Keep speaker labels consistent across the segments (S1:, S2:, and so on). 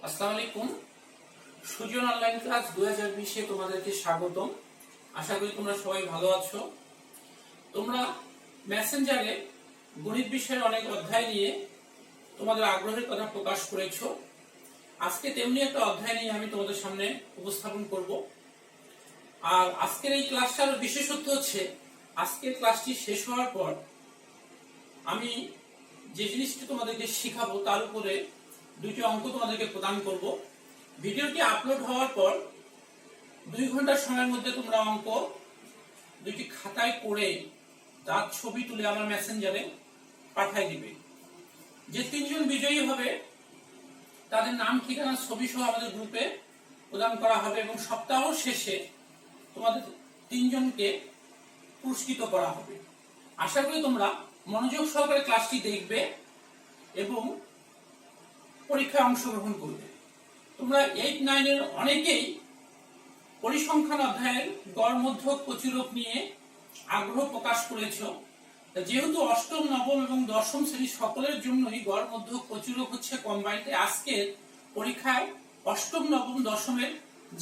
S1: আসসালামু আলাইকুম। Sujan online class 2020 এ তোমাদেরকে স্বাগতম। আশা করি তোমরা সবাই ভালো আছো। তোমরা মেসেঞ্জারে গণিত বিষয়ের অনেক অধ্যায় নিয়ে তোমাদের আগ্রহের কথা প্রকাশ করেছো। আজকে তেমনি একটা অধ্যায় নিয়ে আমি তোমাদের সামনে উপস্থাপন করব। আর আজকের এই ক্লাসটার বিশেষত্ব হচ্ছে আজকের ক্লাসটি শেষ হওয়ার পর আমি যে জিনিসটি তোমাদেরকে শেখাবো তার উপরে দুইটি অঙ্ক তোমাদেরকে প্রদান করব। ভিডিওটি আপলোড হওয়ার পর 2 ঘন্টার সময়ের মধ্যে তোমরা অঙ্ক দুইটি খাতায় করে তার ছবি তুলে আমার মেসেঞ্জারে পাঠিয়ে দিবে। যে 3 জন বিজয়ী হবে তাদের নাম ঠিকানা ছবি সহ আমাদের গ্রুপে প্রদান করা হবে এবং সপ্তাহ শেষে তোমাদের 3 জনকে পুরস্কৃত করা হবে। আশা করি তোমরা মনোযোগ সহকারে ক্লাসটি দেখবে এবং পরীক্ষায় অংশগ্রহণ করবে। তোমরা 8-9 এর অনেকেই পরিসংখ্যান অধ্যায়ের গড় মধ্যক প্রচুরক নিয়ে আগ্রহ প্রকাশ করেছো। যেহেতু অষ্টম, নবম এবং দশম শ্রেণী সকলের জন্যই গড় মধ্যক প্রচুরক হচ্ছে কম্বাইন্ড, আজকের পরীক্ষায় অষ্টম, নবম, দশমের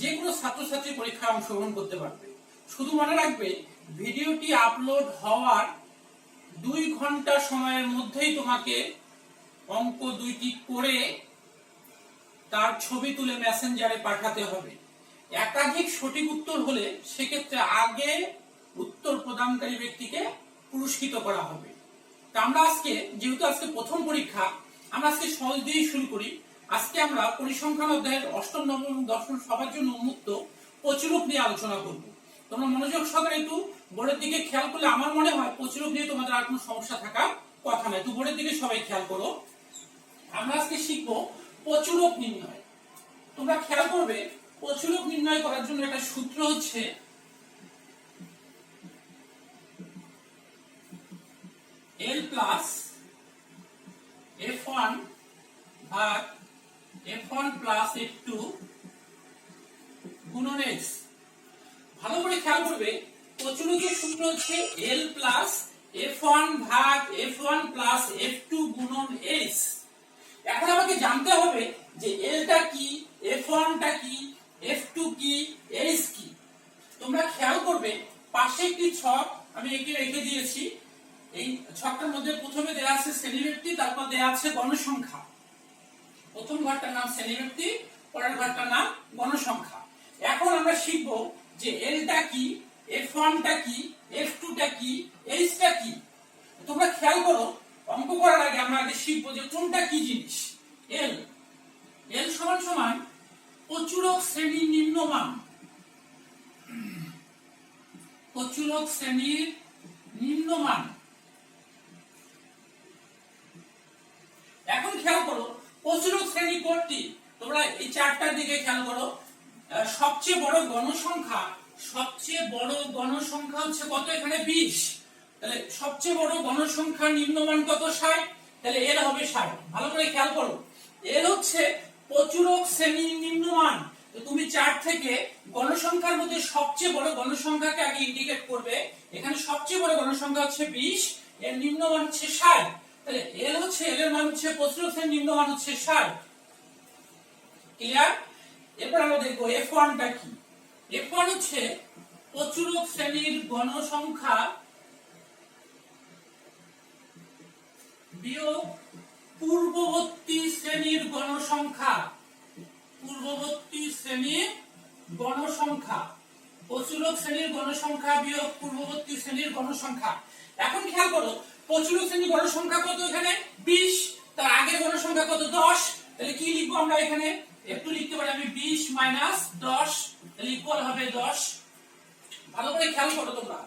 S1: যে কোনো ছাত্রছাত্রী পরীক্ষায় অংশগ্রহণ করতে পারবে। শুধু মনে রাখবে ভিডিওটি আপলোড হওয়ার 2 ঘন্টা সময়ের মধ্যেই তোমাকে অঙ্ক দুইটি করে তার ছবি তুলে মেসেঞ্জারে পাঠাতে হবে। একাধিক সঠিক উত্তর হলে সেক্ষেত্রে আগে উত্তর প্রদানকারী ব্যক্তিকে পুরস্কৃত করা হবে। তা আমরা আজকে, যেহেতু আজকে প্রথম পরীক্ষা, আমরা আজকে সহজ দিয়েই শুরু করি। আজকে আমরা পরিসংখ্যান অধ্যায়ের অষ্টম, নবম এবং দশম সবার জন্য উন্মুক্ত প্রচুরক নিয়ে আলোচনা করব। তোমরা মনোযোগ সহকারে একটু বোর্ডের দিকে খেয়াল করলে আমার মনে হয় প্রচুরক নিয়ে তোমাদের আর কোনো সমস্যা থাকার কথা নয়। তো বোর্ডের দিকে সবাই খেয়াল করো। আমরা আজকে শিখবো প্রচুরক নির্ণয়। তোমরা খেয়াল করবে প্রচুরক নির্ণয় করার জন্য একটা সূত্র হচ্ছে L প্লাস F1 ভাগ F1 প্লাস F2 গুণন X। ভালো করে খেয়াল করবে প্রচুরকের সূত্র হচ্ছে L প্লাস F1 ভাগ F1 প্লাস F2 গুণন X। এখন আমাকে জানতে হবে যে L টা কি, F1 টা কি, F2 কি, H কি। তোমরা খেয়াল করবে পাশে একটি ছক আমি এঁকে রেখে দিয়েছি। এই ছকটার মধ্যে প্রথমে দেয়া আছে শ্রেণীব্যক্তি, তারপর দেয়া আছে গণসংখ্যা। প্রথম ঘরটার নাম শ্রেণীব্যক্তি, পরের ঘরটার নাম গণসংখ্যা। এখন আমরা শিখব যে L টা কি, F1 টা কি, F2 টা কি, H টা কি। তোমরা খেয়াল করো অঙ্ক করার আগে আমরা আগে শিখব যে কোনটা কি জিনিস। L L সমান সমান প্রচুরক শ্রেণীর নিম্নমান। প্রচুরক শ্রেণীর নিম্নমান। এখন খেয়াল করো প্রচুরক শ্রেণী কোনটি। তোমরা এই চারটার দিকে খেয়াল করো। সবচেয়ে বড় গণসংখ্যা, সবচেয়ে বড় গণসংখ্যা হচ্ছে কত? এখানে 20। তাহলে সবচেয়ে বড় গণসংখ্যার নিম্নমান কত? 60। তাহলে এর হবে 60। ভালো করে খেয়াল করো, এর হচ্ছে প্রচুরক শ্রেণীর নিম্নমান। তো তুমি 4 থেকে গণসংখ্যার মধ্যে সবচেয়ে বড় গণসংখ্যাকে আগে ইন্ডিকেট করবে। এখানে সবচেয়ে বড় গণসংখ্যা হচ্ছে 20, এর নিম্নমান হচ্ছে 60। তাহলে এল হচ্ছে, এল এর মান হচ্ছে প্রচুরক শ্রেণীর নিম্নমান হচ্ছে 60। ক্লিয়ার? এরপর আমরা দেখব F1 টা কি। F1 হচ্ছে প্রচুরক শ্রেণীর গণসংখ্যা বিয়োগ পূর্ববর্তী শ্রেণীর গণসংখ্যা। পূর্ববর্তী শ্রেণীর গণসংখ্যা। প্রচুরক শ্রেণীর গণসংখ্যা বিয়োগ পূর্ববর্তী শ্রেণীর গণসংখ্যা। এখন খেয়াল করো প্রচুরক শ্রেণীর গণসংখ্যা কত? এখানে 20। তার আগের গণসংখ্যা কত? 10। তাহলে কি লিখবো আমরা এখানে? একটু লিখতে পারি আমি 20 মাইনাস 10, তাহলে ইকুয়াল হবে 10। ভালো করে খেয়াল করো তোমরা,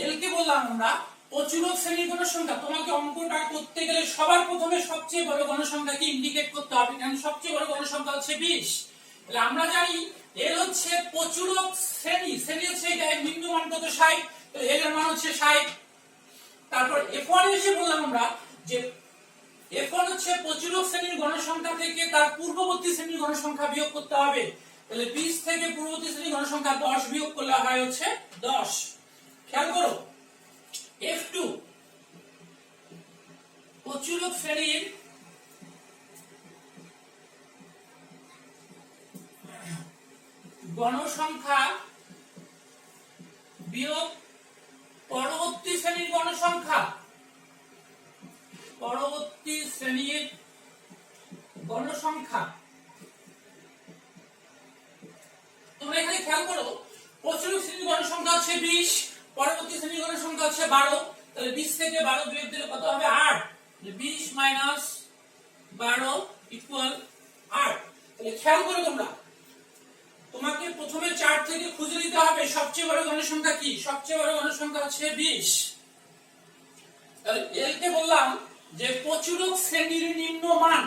S1: এল কে বললাম আমরা প্রচুরক শ্রেণীর গণসংখ্যা। তোমাকে অঙ্কটা করতে গেলে সবার প্রথমে সবচেয়ে বড় গণসংখ্যাকে ইন্ডিকেট করতে হবে, কারণ সবচেয়ে বড় গণসংখ্যা হচ্ছে 20। তাহলে আমরা জানি এল হচ্ছে প্রচুরক শ্রেণী, শ্রেণী হচ্ছে এটা, নিম্নমান কত? 60। তো এল এর মান হচ্ছে 60। তারপর F1 এসে বললাম আমরা যে F1 হচ্ছে প্রচুরক শ্রেণীর গণসংখ্যা থেকে তার পূর্ববর্তী শ্রেণীর গণসংখ্যা বিয়োগ করতে হবে। তাহলে 20 থেকে পূর্ববর্তী শ্রেণীর গণসংখ্যা 10 বিয়োগ করলে হয় হচ্ছে 10। খেয়াল করো F2 প্রচুরক শ্রেণীর গণসংখ্যা বিয়োগ পরবর্তী শ্রেণীর গণসংখ্যা, পরবর্তী শ্রেণীর গণসংখ্যা। তোমরা এখানে খেয়াল করো, প্রচুর শ্রেণীর গণসংখ্যা হচ্ছে 20, পরবর্তী শ্রেণীর গণসংখ্যা হচ্ছে 12, তাহলে 20 থেকে 12 বিয়োগ দিলে কত হবে? 8। 20 মাইনাস 12 ইকুয়াল 8। তাহলে খেয়াল করো তোমরা, তোমাকে প্রথমে চার্ট থেকে খুঁজে নিতে হবে সবচেয়ে বড় গণসংখ্যা কি। সবচেয়ে বড় গণসংখ্যা হচ্ছে 20। তাহলে এল কে বললাম যে প্রচুরক শ্রেণীর নিম্ন মান,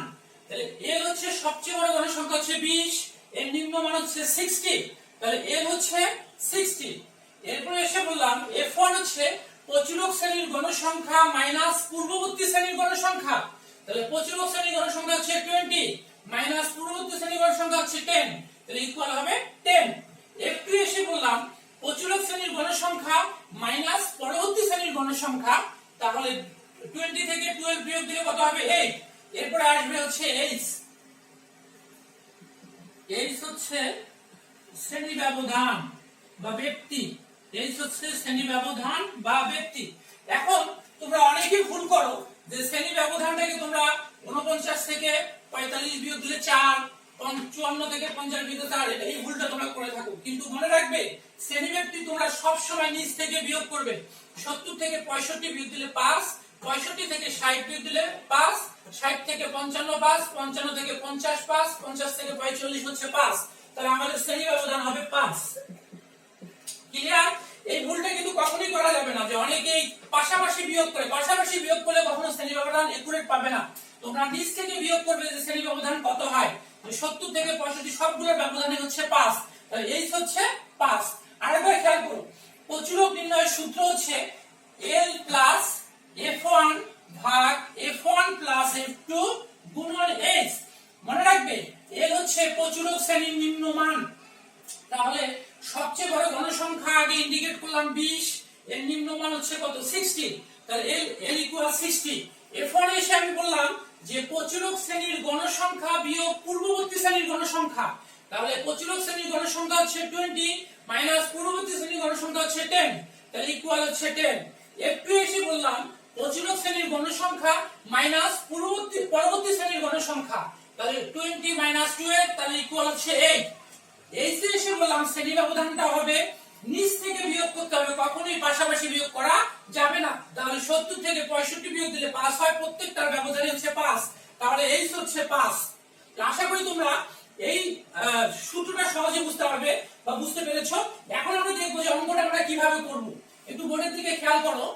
S1: তাহলে এল হচ্ছে সবচেয়ে বড় গণসংখ্যা হচ্ছে 20, এর নিম্ন মান হচ্ছে 60, তাহলে এল হচ্ছে 60। এরপরে এসে বললাম f1 হচ্ছে প্রচুরক শ্রেণীর গণসংখ্যা মাইনাস পূর্ববর্তী শ্রেণীর গণসংখ্যা, তাহলে প্রচুরক শ্রেণীর গণসংখ্যা হচ্ছে 20 মাইনাস পূর্ববর্তী শ্রেণীর গণসংখ্যা হচ্ছে 10, তাহলে ইকুয়াল হবে 10। f2 এসে বললাম প্রচুরক শ্রেণীর গণসংখ্যা মাইনাস পরবর্তী শ্রেণীর গণসংখ্যা, তাহলে 20 থেকে 12 বিয়োগ দিলে কত হবে? 8। এরপরে আসবে হচ্ছে h। h হচ্ছে শ্রেণী ব্যবধান বা ব্যক্তি, h হচ্ছে শ্রেণী ব্যবধান বা ব্যক্তি। এখন তোমরা অনেকেই ভুল করো যে শ্রেণী ব্যবধানটাকে তোমরা 49 থেকে 45 বিয়োগ দিলে 4, 54 থেকে 50 বিয়োগ দিলে 4, এই ভুলটা তোমরা করে থাকো। কিন্তু মনে রাখবে শ্রেণী ব্যক্তি তোমরা সব সময় নিচ থেকে বিয়োগ করবে। 70 থেকে 65 বিয়োগ দিলে 5, 65 থেকে 60 বিয়োগ দিলে 5, 60 থেকে 55 5, 55 থেকে 50 5, 50 থেকে 45 হচ্ছে 5, তাহলে আমাদের শ্রেণী ব্যবধান হবে 5। ক্লিয়ার? এই ভুলটা কিন্তু কখনোই করা যাবে না যে অনেকেই পাশাপাশি বিয়োগ করে, পাশাপাশি বিয়োগ করলে কখনো শ্রেণী ব্যবধান একুরেট পাবে না। তোমরা নিচ থেকে বিয়োগ করবে যে শ্রেণী ব্যবধান কত হয়, 70 থেকে 65 সবগুলোর ব্যবধানই হচ্ছে 5, তাহলে এই হচ্ছে 5। আরেকবার খেয়াল করো, প্রচুরক নির্ণয়ের সূত্র হচ্ছে L প্লাস f1 ভাগ f1 প্লাস f2 গুণন h। মনে রাখবে L হচ্ছে প্রচুরক শ্রেণীর নিম্ন মান, তাহলে সবচেয়ে বড় গণসংখ্যা আগে ইন্ডিকেট করলাম 20, এর নিম্ন মান হচ্ছে কত? 60, তাহলে L ইকুয়াল 60। f1 এসে আমি বললাম যে প্রচুরক শ্রেণীর গণসংখ্যা বিয়োগ পূর্ববর্তী শ্রেণীর গণসংখ্যা, তাহলে প্রচুরক শ্রেণীর গণসংখ্যা হচ্ছে 20 মাইনাস পূর্ববর্তী শ্রেণীর গণসংখ্যা হচ্ছে 10, তাহলে ইকুয়াল হচ্ছে 10। f2 এসে বললাম প্রচুরক শ্রেণীর গণসংখ্যা মাইনাস পরবর্তী শ্রেণীর গণসংখ্যা, তাহলে 20 মাইনাস 12, তাহলে ইকুয়াল হচ্ছে 8। এই যে এসে বললাম শ্রেণী ব্যবধানটা হবে নিচ থেকে বিয়োগ করতে হবে, কখনোই পাশাপাশি বিয়োগ করা যাবে না। তাহলে 70 থেকে 65 বিয়োগ দিলে 5 হয়, প্রত্যেকটার ব্যবধানই হচ্ছে 5, তাহলে এই হচ্ছে 5। আশা করি তোমরা এই সূত্রটা সহজে বুঝতে পারবে বা বুঝতে পেরেছো। এখন আমরা দেখবো যে অঙ্কটা আমরা কিভাবে করব। একটু বোর্ডের দিকে খেয়াল করো।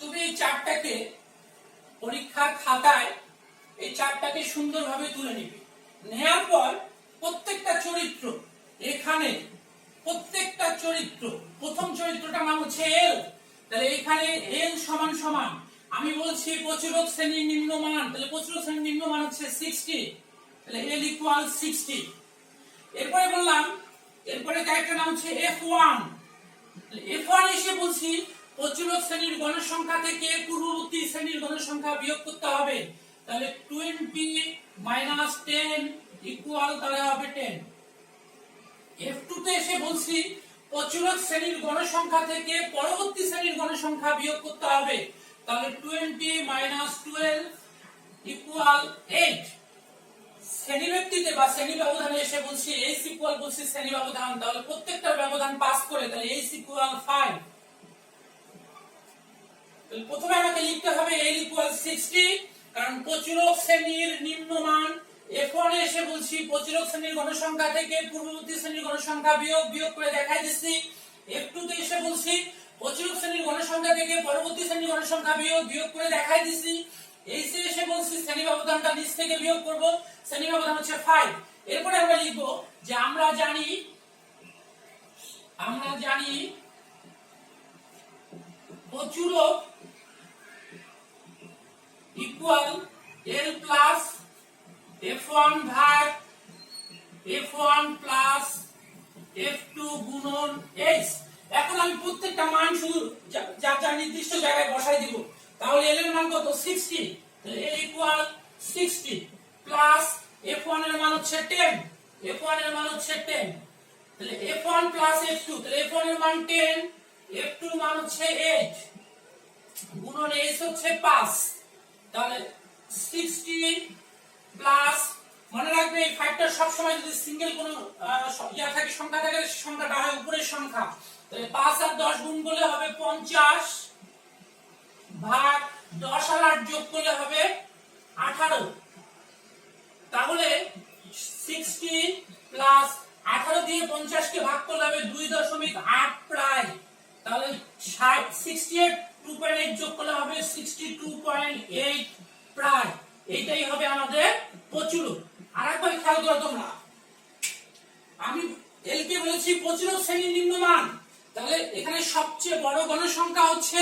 S1: তুমি এই চার্টটাকে পরীক্ষার খাতায় এই চার্টটাকে সুন্দরভাবে তুলে নিবে। নেওয়ার পর প্রত্যেকটা চরিত্র, এখানে প্রত্যেকটা চরিত্র, প্রথম চরিত্রটার নাম হচ্ছে এল, তাহলে এখানে এল সমান সমান আমি বলছি প্রচুরক শ্রেণীর নিম্ন মান, তাহলে প্রচুরক শ্রেণীর নিম্ন মান হচ্ছে 60, তাহলে এল ইকুয়াল 60। এরপরে বললাম, এরপরে ক্যারেক্টার নাম হচ্ছে f1, তাহলে f1 এসে বলছি প্রচুরক শ্রেণীর গণসংখ্যা থেকে পূর্ববর্তী শ্রেণীর গণসংখ্যা বিয়োগ করতে হবে, তাহলে 20 মাইনাস 10 ইকুয়াল তাহলে হবে 10। f2 তে এসে বলছি প্রচুরক শ্রেণীর গণসংখ্যা থেকে পরবর্তী শ্রেণীর গণসংখ্যা বিয়োগ করতে হবে, তাহলে 20 মাইনাস 12 ইকুয়াল 8। শ্রেণী ব্যক্তিতে বা শ্রেণী ব্যবধানে এসে বলছি h ইকুয়াল বলছি শ্রেণী ব্যবধান, তাহলে প্রত্যেকটার ব্যবধান পাস করে, তাহলে h ইকুয়াল 5। প্রথমে আমাকে লিখতে হবে L ইকুয়াল 60, কারণ প্রচুরক শ্রেণীর নিম্ন মান। f1 এ এসে বলছি প্রচুরক শ্রেণীর গণসংখ্যা থেকে পূর্ববর্তী শ্রেণীর গণসংখ্যা বিয়োগ করে দেখাই দিচ্ছি। f2 তে এসে বলছি প্রচুরক শ্রেণীর গণসংখ্যা থেকে পরবর্তী শ্রেণীর গণসংখ্যা বিয়োগ করে দেখাই দিচ্ছি। এই সে এসে বলছি শ্রেণী ব্যবধানটা নিচ থেকে বিয়োগ করব, শ্রেণী ব্যবধান হচ্ছে 5। এরপরে আমরা লিখব যে আমরা জানি প্রচুরক ইকুয়াল L প্লাস f1 ভাগ f1 প্লাস f2 গুণন h। এখন আমি প্রত্যেকটা মান শুধু যা নির্দিষ্ট জায়গায় বসাই দিব। তাহলে L এর মান কত 60, তাহলে L ইকুয়াল 60 প্লাস F1 এর মান হচ্ছে 10, F1 এর মান হচ্ছে 10, তাহলে F1 প্লাস F2, তাহলে F1 এর মান 10, F2 এর মান হচ্ছে 8 গুণন S হচ্ছে 5, তাহলে 60 প্লাস, মনে রাখবে এই 5টা সব সময় যদি সিঙ্গেল কোনো ইয়া থাকে সংখ্যা থাকে সংখ্যাটা হয় উপরের সংখ্যা, তাহলে 5 আর 10 গুণ করলে হবে 50 ভাগ 10 আর 8 যোগ করলে হবে 18, তাহলে 60 প্লাস 18 দিয়ে 50 কে ভাগ করলে হবে 2.8 প্রায়, তাহলে 68 2.8 যোগ করলে হবে 62.8 প্রায়, এইটাই হবে আমাদের প্রচুরক। আরেকবার খেয়াল করো তোমরা, আমি এল কে বলেছি প্রচুরক শ্রেণীর নিম্নমান, তাহলে এখানে সবচেয়ে বড় গণসংখ্যা হচ্ছে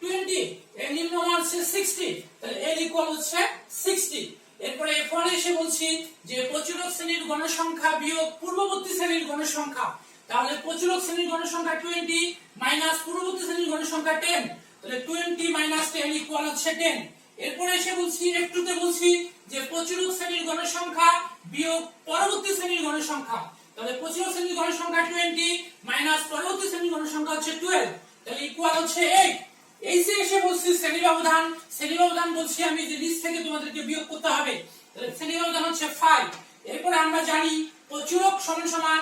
S1: 20, এর নিম্নমান হচ্ছে 60, তাহলে এল ইকুয়াল হচ্ছে 60। এরপরে F1 এসে বলছি যে প্রচুরক শ্রেণীর গণসংখ্যা বিয়োগ পূর্ববর্তী শ্রেণীর গণসংখ্যা, তাহলে প্রচুরক শ্রেণীর গণসংখ্যা 20 মাইনাস পূর্ববর্তী শ্রেণীর গণসংখ্যা 10, তাহলে 20 মাইনাস 10 ইকুয়াল হচ্ছে 10। এরপরে এসে বলছি F2 তে বলছি যে প্রচুরক শ্রেণীর গণসংখ্যা বিয়োগ পরবর্তী শ্রেণীর গণসংখ্যা, তাহলে প্রচুরক শ্রেণীর গণসংখ্যা 20 মাইনাস পরবর্তী শ্রেণীর গণসংখ্যা হচ্ছে 12, তাহলে ইকুয়াল হচ্ছে 8। এই যে এসে বলছি শ্রেণী ব্যবধান বলছি আমি যে লিস্ট থেকে তোমাদেরকে বিয়োগ করতে হবে, তাহলে শ্রেণী ব্যবধান হচ্ছে 5। এরপর আমরা জানি প্রচুরক সমান সমান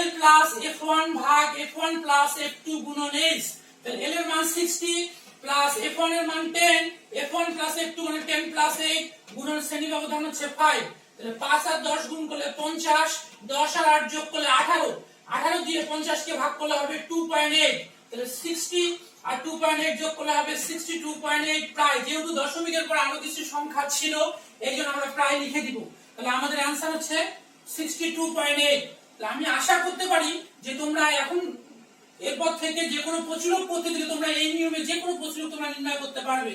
S1: L প্লাস F1 ভাগ F1 প্লাস F2 গুণন H, তাহলে L এর মান 60 প্লাস F1 এর মান 10, F1 প্লাস F2 মানে 10 প্লাস 8 গুণন শ্রেণী ব্যবধান হচ্ছে 5, তাহলে 5 আর 10 গুণ করলে 50, 10 আর 8 যোগ করলে 18, 18 দিয়ে 50 কে ভাগ করলে হবে 2.8, তাহলে 60 আর 2.8 যোগ করলে হবে 62.8 প্রায়, যেহেতু দশমিকের পর আরো কিছু সংখ্যা ছিল এইজন্য আমরা প্রায় লিখে দিব, তাহলে আমাদের आंसर হচ্ছে 62.8। তাহলে আমি আশা করতে পারি যে তোমরা এখন এরপর থেকে যে কোনো প্রচুরক করতে দিলে তোমরা এই নিয়মে যে কোনো প্রচুরক তোমরা নির্ণয় করতে পারবে,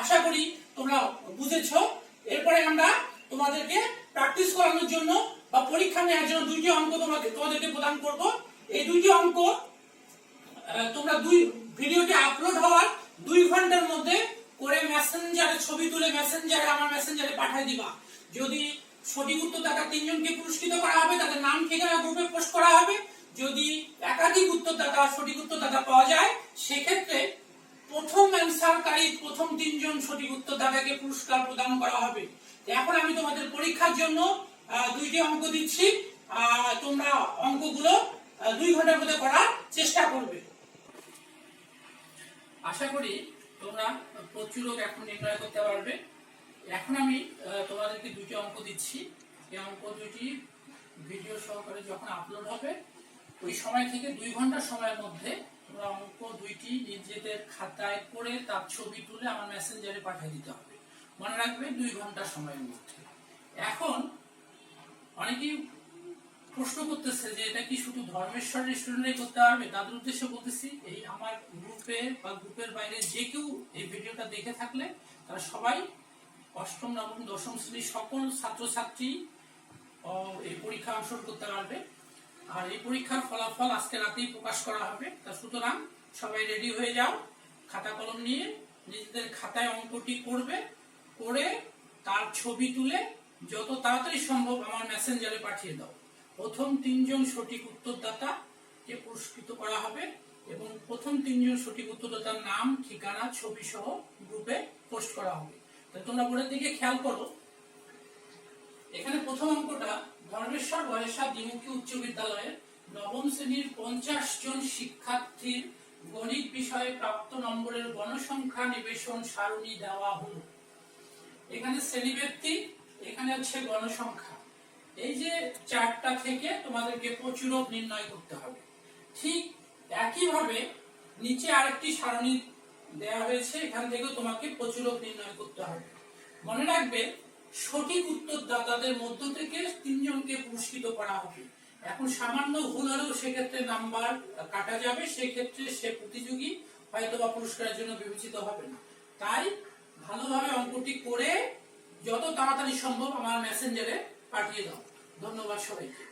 S1: আশা করি তোমরা বুঝেছো। এরপরে আমরা তোমাদেরকে প্র্যাকটিস করানোর জন্য বা পরীক্ষা নেওয়ার জন্য দুইটি অঙ্ক তোমাদেরকে প্রদান করব। এই দুইটি অঙ্ক তোমরা ভিডিওটি আপলোড হওয়ার 2 ঘন্টার মধ্যে করে মেসেঞ্জারে ছবি তুলে আমার মেসেঞ্জারে পাঠিয়ে দিবা। যদি সঠিক উত্তরদাতা 3 জনকে পুরস্কৃত করা হবে, তাদের নাম ঠিকানা গ্রুপে পোস্ট করা হবে। যদি একাধিক উত্তরদাতা সঠিক উত্তরদাতা পাওয়া যায় সেক্ষেত্রে প্রথম অ্যানসারকারী প্রথম 3 জন সঠিক উত্তরদাতাকে পুরস্কার প্রদান করা হবে। এখন আমি তোমাদের পরীক্ষার জন্য দুইটি অঙ্ক দিচ্ছি, তোমরা অঙ্কগুলো 2 ঘন্টার মধ্যে করার চেষ্টা করবে। আশা করি তোমরা প্রচুরক এখন নির্ণয় করতে পারবে। এখন আমি তোমাদেরকে দুটি অঙ্ক দিচ্ছি, এই অঙ্ক দুটি ভিডিও সহকারে যখন আপলোড হবে ওই সময় থেকে 2 ঘন্টা সময়ের মধ্যে তোমরা অঙ্ক দুইটি নিজেদের খাতায় করে তার ছবি তুলে আমার মেসেঞ্জারে পাঠিয়ে দিতে হবে। মনে রাখবে 2 ঘন্টা সময়ের মধ্যে। এখন অনেকেই প্রশ্ন করতেছে যে এটা কি শুধু ধর্মেশ্বরের স্টুডেন্টরাই করতে পারবে, তাদের উদ্দেশ্যে বলতেছি এই আমার গ্রুপে বা গ্রুপের বাইরে যে কেউ এই ভিডিওটা দেখে থাকলে তারা সবাই অষ্টম নবম দশম শ্রেণীর সকল ছাত্রছাত্রী এই পরীক্ষা অংশগ্রহণ করতে পারবে। আর এই পরীক্ষার ফলাফল আজকে রাতেই প্রকাশ করা হবে, তা সুতরাং সবাই রেডি হয়ে যাও, খাতা কলম নিয়ে নিজেদের খাতায় অঙ্কটি করবে, করে তার ছবি তুলে যত তাড়াতাড়ি সম্ভব আমার মেসেঞ্জারে পাঠিয়ে দাও। প্রথম 3 জন সঠিক উত্তরদাতাকে পুরস্কৃত করা হবে এবং প্রথম 3 জন সঠিক উত্তরদাতার নাম ঠিকানা ছবি সহ গ্রুপে পোস্ট করা হবে। তাহলে তোমরা বোর্ডের দিকে খেয়াল করো, এখানে প্রথম অঙ্কটা ধর্মেশ্বর বয়সা দ্বিমুখী উচ্চ বিদ্যালয়ের নবম শ্রেণীর 50 জন শিক্ষার্থীর গণিত বিষয়ে প্রাপ্ত নম্বরের গণসংখ্যা নিবেশন সারণী দেওয়া হলো। এখানে শ্রেণীব্যক্তি, এখানে হচ্ছে গণসংখ্যা। এই যে চারটা থেকে তোমাদেরকে প্রচুরক নির্ণয় করতে হবে। ঠিক একইভাবে নিচে আরেকটি সারণী দেওয়া হয়েছে, এখান থেকে তোমাকে প্রচুরক নির্ণয় করতে হবে। মনে রাখবে সঠিক উত্তরদাতাদের মধ্য থেকে 3 জনকে পুরস্কৃত করা হবে। এখন সামান্য ভুল হলেও সেক্ষেত্রে নাম্বার কাটা যাবে, সেক্ষেত্রে সে প্রতিযোগী হয়তো বা পুরস্কারের জন্য বিবেচিত হবে না। তাই ভালোভাবে অঙ্কটি করে যত তাড়াতাড়ি সম্ভব আমার মেসেঞ্জারে পাঠিয়ে দাও। ধন্যবাদ সবাইকে।